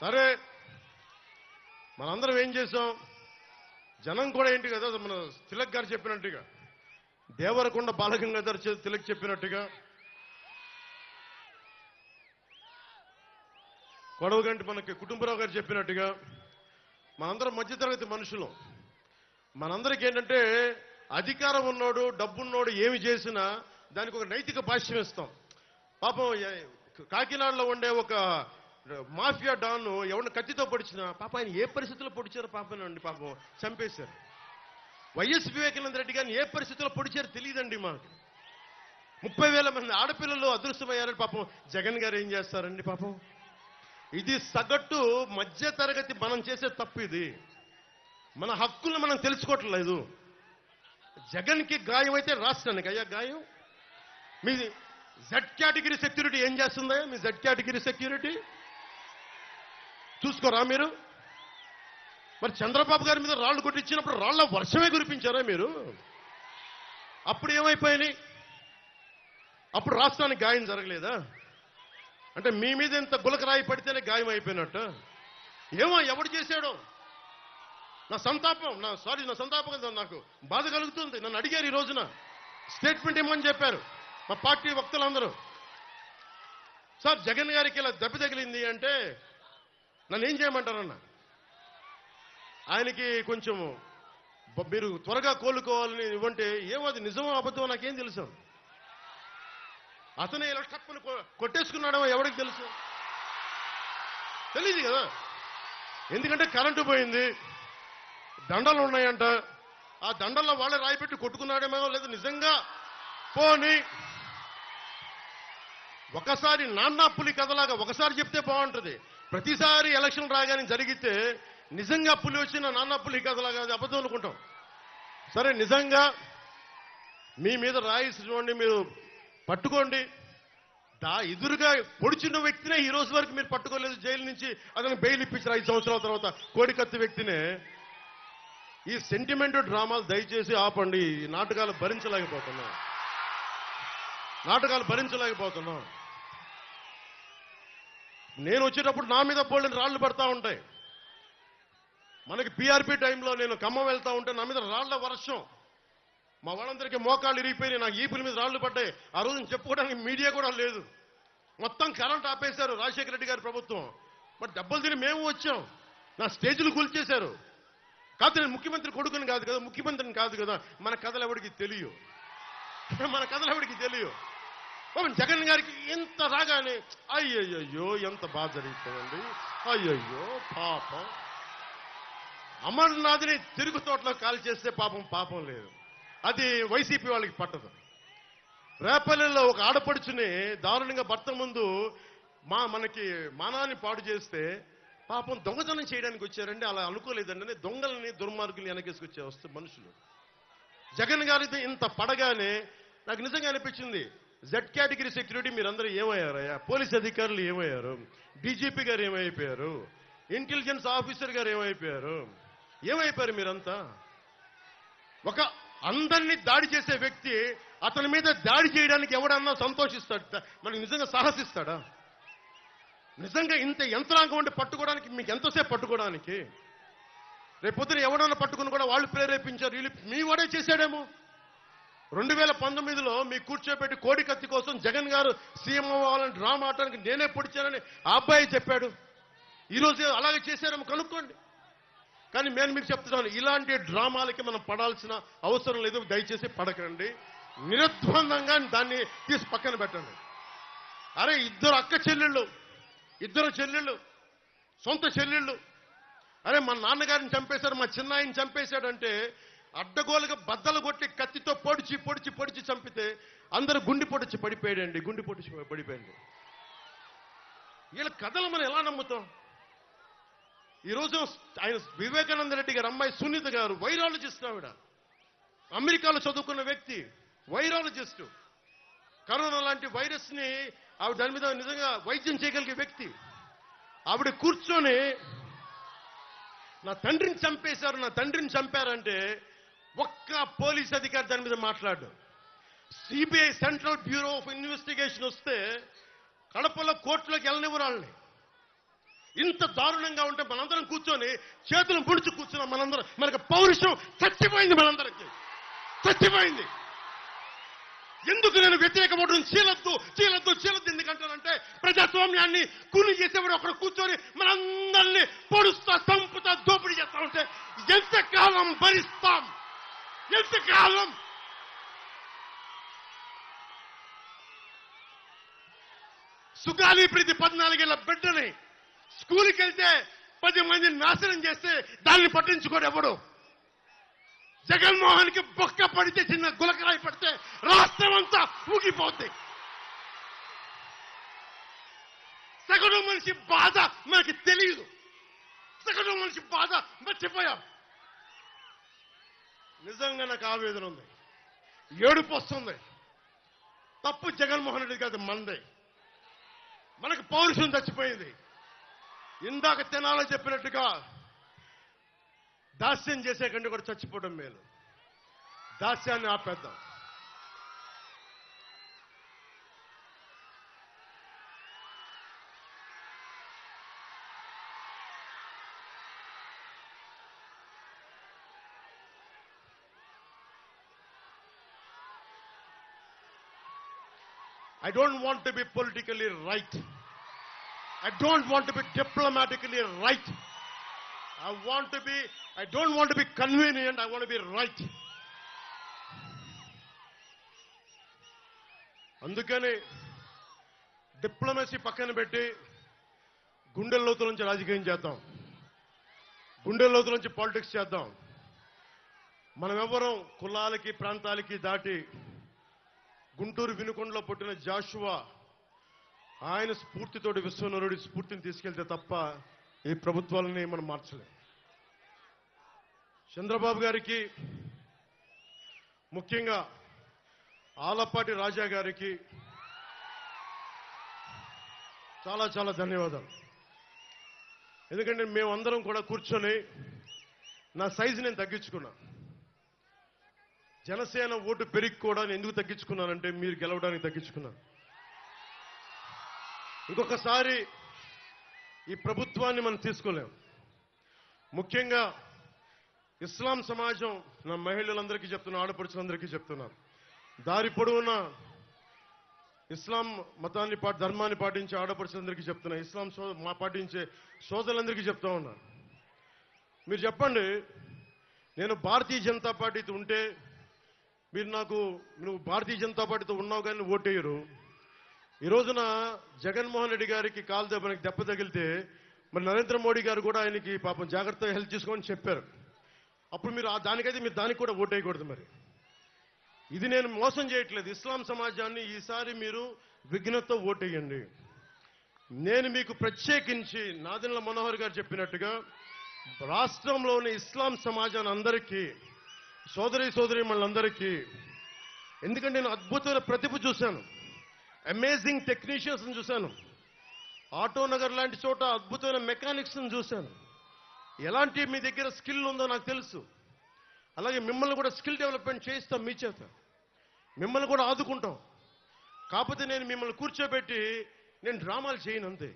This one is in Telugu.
సరే, మనందరం ఏం చేసాం? జనం కూడా ఏంటి కదా, మన తిలక్ గారు చెప్పినట్టుగా, దేవరకొండ బాలగంగాధర్ తిలక్ చెప్పినట్టుగా, కొడవగంటి మనకి కుటుంబరావు గారు చెప్పినట్టుగా, మనందరం మధ్యతరగతి మనుషులు. మనందరికీ ఏంటంటే అధికారం ఉన్నోడు, డబ్బున్నోడు ఏమి చేసినా దానికి ఒక నైతిక భాష్యం ఇస్తాం. పాపం కాకినాడలో ఉండే ఒక మాఫియా డాన్ ఎవరిని కత్తితో పొడిచినా పాపం ఆయన ఏ పరిస్థితుల్లో పొడిచారో పాపనండి, పాపం చంపేశారు. వైఎస్ వివేకానంద రెడ్డి గారిని ఏ పరిస్థితుల్లో పొడిచారో తెలియదండి మాకు. 30,000 మంది ఆడపిల్లలు అదృష్టమయ్యారని పాపం జగన్ గారు ఏం చేస్తారండి పాపం. ఇది సగటు మధ్య తరగతి మనం చేసే తప్పు. ఇది మన హక్కులను మనం తెలుసుకోవట్లేదు. జగన్కి గాయం అయితే రాష్ట్రానికి అయ్యా గాయం. మీ జెడ్ కేటగిరీ సెక్యూరిటీ ఏం చేస్తుందా? మీ జెడ్ కేటగిరీ సెక్యూరిటీ చూసుకోరా మీరు? మరి చంద్రబాబు గారి మీద రాళ్లు కొట్టించినప్పుడు రాళ్ల వర్షమే కురిపించారా మీరు? అప్పుడు ఏమైపోయినాయి? అప్పుడు రాష్ట్రానికి గాయం జరగలేదా? అంటే మీ మీద ఇంత గులకరాయి పడితేనే గాయం అయిపోయినట్టు. ఏమో ఎవడు చేశాడో నా సంతాపం, నా సంతాపం కదా, నాకు బాధ కలుగుతుంది. నన్ను అడిగారు ఈ రోజున స్టేట్మెంట్ ఇవ్వమని చెప్పారు మా పార్టీ వక్తలందరూ. సార్ జగన్ గారికి ఇలా దెబ్బ తగిలింది అంటే నన్ను ఏం చేయమంటారన్న? ఆయనకి కొంచెం మీరు త్వరగా కోలుకోవాలని ఇవ్వంటే ఏమో అది నిజమో అబద్ధమో నాకేం తెలుసు. అతనే ఇలా తప్పును కొట్టేసుకున్నాడేమో ఎవరికి తెలుసు? తెలియదు కదా. ఎందుకంటే కరెంటు పోయింది, దండలు ఉన్నాయంట, ఆ దండల్లో వాళ్ళే రాయిపెట్టి కొట్టుకున్నాడేమో, లేదు నిజంగా పోని ఒకసారి నాన్నా పులి కథలాగా ఒకసారి చెప్తే బాగుంటుంది. ప్రతిసారి ఎలక్షన్ రాగానే జరిగితే నిజంగా పులి వచ్చిన నాన్నా పులి కథలాగా అది అబద్ధం అనుకుంటాం. సరే, నిజంగా మీ మీద రాయిసి చూడండి, మీరు పట్టుకోండి. ఎదురుగా పొడిచిన వ్యక్తినే ఈ రోజు వరకు మీరు పట్టుకోలేదు. జైలు నుంచి అతను బెయిల్ ఇప్పించారు 5 సంవత్సరాల తర్వాత. కోడికత్తి వ్యక్తినే. ఈ సెంటిమెంట్ డ్రామాలు దయచేసి ఆపండి. ఈ నాటకాలు భరించలేకపోతున్నాం. నేను వచ్చేటప్పుడు నా మీద పోలిన రాళ్లు పడతా ఉంటాయి. మనకి పీఆర్పీ టైంలో నేను ఖమ్మం వెళ్తా ఉంటే నా మీద రాళ్ల వర్షం. మా వాళ్ళందరికీ మోకాళ్ళు ఇరిగిపోయినాయి, నాకు ఈపుల మీద రాళ్లు పడ్డాయి. ఆ రోజున చెప్పుకోవడానికి మీడియా కూడా లేదు. మొత్తం కరెంట్ ఆపేశారు రాజశేఖర రెడ్డి గారి ప్రభుత్వం. మరి దెబ్బలు తిని మేము వచ్చాం. నా స్టేజ్లు కూల్చేశారు. కాదు, నేను ముఖ్యమంత్రి కొడుకుని కాదు కదా, ముఖ్యమంత్రిని కాదు కదా. మన కథలు ఎవరికి తెలియవు. జగన్ గారికి ఎంత రాగానే అయ్యయ్యో ఎంత బాధ జరుగుతుందండి, అయ్యయ్యో పాపం. అమర్నాథ్ని తిరుగు తోటలో కాల్ చేస్తే పాపం లేదు. అది వైసీపీ వాళ్ళకి పట్టదు. రేపల్లెలో ఒక ఆడపడుచుని దారుణంగా భర్త ముందు మనకి మానాన్ని పాడు చేస్తే పాపం దొంగతనం చేయడానికి వచ్చారండి. అలా అనుకోలేదండి. దొంగలని దుర్మార్గుల్ని వెనకేసుకొచ్చే వస్తే మనుషులు. జగన్ గారితో ఇంత పడగానే నాకు నిజంగా అనిపించింది, జెడ్ కేటగిరీ సెక్యూరిటీ మీరందరూ ఏమయ్యారయ్యా? పోలీస్ అధికారులు ఏమయ్యారు? డీజీపీ గారు ఏమైపోయారు? ఇంటెలిజెన్స్ ఆఫీసర్ గారు ఏమైపోయారు మీరంతా? ఒక అందరినీ దాడి చేసే వ్యక్తి అతని మీద దాడి చేయడానికి ఎవడన్నా సంతోషిస్తాడు? మనకి నిజంగా సాహసిస్తాడా? నిజంగా ఇంత యంత్రాంగం ఉండి పట్టుకోవడానికి మీకు ఎంతసేపు పట్టుకోవడానికి? రేపొద్దున ఎవడన్నా పట్టుకుని కూడా వాళ్ళు ప్రేరేపించారు, వీళ్ళు మీ వాడే చేశాడేమో. 2019లో మీ కూర్చోబెట్టి కోడికత్తి కోసం జగన్ గారు సీఎం అవ్వాలని డ్రామా ఆడటానికి నేనే పొడిచానని ఆ అబ్బాయి చెప్పాడు. ఈరోజు అలాగే చేశారేమో కనుక్కోండి. కానీ నేను మీకు చెప్తున్నాను, ఇలాంటి డ్రామాలకి మనం పడాల్సిన అవసరం లేదు. దయచేసి పడకండి. నిర్ద్వందంగా దాన్ని తీసి పక్కన పెట్టండి. అరే, ఇద్దరు చెల్లెళ్ళు, సొంత చెల్లెళ్ళు. అరే, మా నాన్నగారిని చంపేశారు, మా చిన్నాయని చంపేశాడంటే అడ్డగోలుగా బద్దలు కొట్టి కత్తితో పొడిచి చంపితే అందరూ గుండి పొడిచి పడిపోయాడు. వీళ్ళ కథలు మనం ఎలా నమ్ముతాం? ఈరోజు ఆయన వివేకానంద రెడ్డి గారు అమ్మాయి సునీత గారు వైరాలజిస్ట్. ఆవిడ అమెరికాలో చదువుకున్న వ్యక్తి, వైరాలజిస్టు. కరోనా లాంటి వైరస్ ని ఆవిడ దాని మీద నిజంగా వైద్యం చేయగలిగే వ్యక్తి. ఆవిడ కూర్చొని నా తండ్రిని చంపారంటే ఒక్క పోలీస్ అధికారి దాని మీద మాట్లాడు. CBI central bureau of investigation వస్తే కడపలో కోర్టులోకి వెళ్ళనివ్వరు వాళ్ళని. ఇంత దారుణంగా ఉంటే మనందరం కూర్చొని చేతులు పొడిచి కూర్చున్నాం. మనందరం మనకు పౌరుషం చచ్చిపోయింది, మనందరికీ చచ్చిపోయింది. ఎందుకు నేను వ్యతిరేక ఓటును చీలద్దు చీలద్దు చీలద్దు ఎందుకంటానంటే ప్రజాస్వామ్యాన్ని కూలి చేసేవాడు ఒకడు కూర్చొని మనందరినీ పొడుస్తా, చంపుతా, దోపిడీ చేస్తా ఉంటే ఎంతకాలం భరిస్తాం? ఎంతకాలం? సుగాలి ప్రీతి 14 ఏళ్ల బిడ్డని స్కూల్కి వెళ్తే 10 మందిని నాశనం చేస్తే దాన్ని పట్టించుకోడు ఎవడు. జగన్మోహన్ కి బొక్క పడితే, చిన్న గులకరాయి పడితే రాష్ట్రం అంతా ఊగిపోద్ది. సగటు మనిషి బాధ మనకి తెలియదు. సగటు మనిషి బాధ మర్చిపోయాం. నిజంగా నాకు ఆవేదన ఉంది, ఏడుపు వస్తుంది. తప్పు జగన్మోహన్ రెడ్డి కాదు, మందే. మనకు పౌరుషం చచ్చిపోయింది. ఇందాక తెనాలో చెప్పినట్టుగా దాస్యం చేసే కంటే కూడా చచ్చిపోవడం మేలు. దాస్యాన్ని ఆపేద్దాం. I don't want to be politically right. I don't want to be diplomatically right. I don't want to be convenient. I want to be right. అందుకని డిప్లొమసీ పక్కన పెట్టి గుండెల లోతుల నుంచి రాజకీయం చేద్దాం. గుండెల లోతుల నుంచి పాలిటిక్స్ చేద్దాం. మనం ఎవరం కులాలకి ప్రాంతాలకి దాటి గుంటూరు వినుకొండలో పుట్టిన జాషువా ఆయన స్ఫూర్తితోటి విశ్వనరుడి స్ఫూర్తిని తీసుకెళ్తే తప్ప ఈ ప్రభుత్వాలని మనం మార్చలేం. చంద్రబాబు గారికి, ముఖ్యంగా ఆలపాటి రాజా గారికి చాలా చాలా ధన్యవాదాలు. ఎందుకంటే మేమందరం కూడా కూర్చొని నా సైజు నేను తగ్గించుకున్నా. జనసేన ఓటు పెరిగి కూడా నేను ఎందుకు తగ్గించుకున్నానంటే మీరు గెలవడానికి తగ్గించుకున్నాను. ఇంకొకసారి ఈ ప్రభుత్వాన్ని మనం తీసుకోలేం. ముఖ్యంగా ఇస్లాం సమాజం, నా మహిళలందరికీ చెప్తున్నా, ఆడపడుచులందరికీ చెప్తున్నాను, దారి పొడవునా ఇస్లాం మతాన్ని ధర్మాన్ని పాటించే ఆడపడుచులందరికీ చెప్తున్నా, ఇస్లాం పాటించే సోదరులందరికీ చెప్తా ఉన్నా. మీరు చెప్పండి, నేను భారతీయ జనతా పార్టీతో ఉంటే మీరు నువ్వు భారతీయ జనతా పార్టీతో ఉన్నావు కానీ ఓటేయరు. ఈ రోజున జగన్మోహన్ రెడ్డి గారికి కాలు దెబ్బ తగిలితే మరి నరేంద్ర మోడీ గారు కూడా ఆయనకి పాపం జాగ్రత్తగా హెల్ప్ చేసుకోమని చెప్పారు. అప్పుడు మీరు దానికైతే మీరు దానికి కూడా ఓటేయకూడదు. మరి ఇది నేను మోసం చేయట్లేదు. ఇస్లాం సమాజాన్ని ఈసారి మీరు విఘ్నతతో ఓటేయండి. నేను మీకు ప్రత్యేకించి నాదెండ్ల మనోహర్ గారు చెప్పినట్టుగా రాష్ట్రంలోని ఇస్లాం సమాజాన్ని అందరికీ, సోదరి మనందరికీ, ఎందుకంటే నేను అద్భుతమైన ప్రతిభ చూశాను, అమేజింగ్ టెక్నీషియన్స్ చూశాను, ఆటో నగర్ లాంటి చోట అద్భుతమైన మెకానిక్స్ చూశాను. ఎలాంటి మీ దగ్గర స్కిల్ ఉందో నాకు తెలుసు. అలాగే మిమ్మల్ని కూడా స్కిల్ డెవలప్మెంట్ చేయిస్తాం, మీ చేత మిమ్మల్ని కూడా ఆదుకుంటాం. కాకపోతే నేను మిమ్మల్ని కూర్చోబెట్టి నేను డ్రామాలు చేయను అంతే.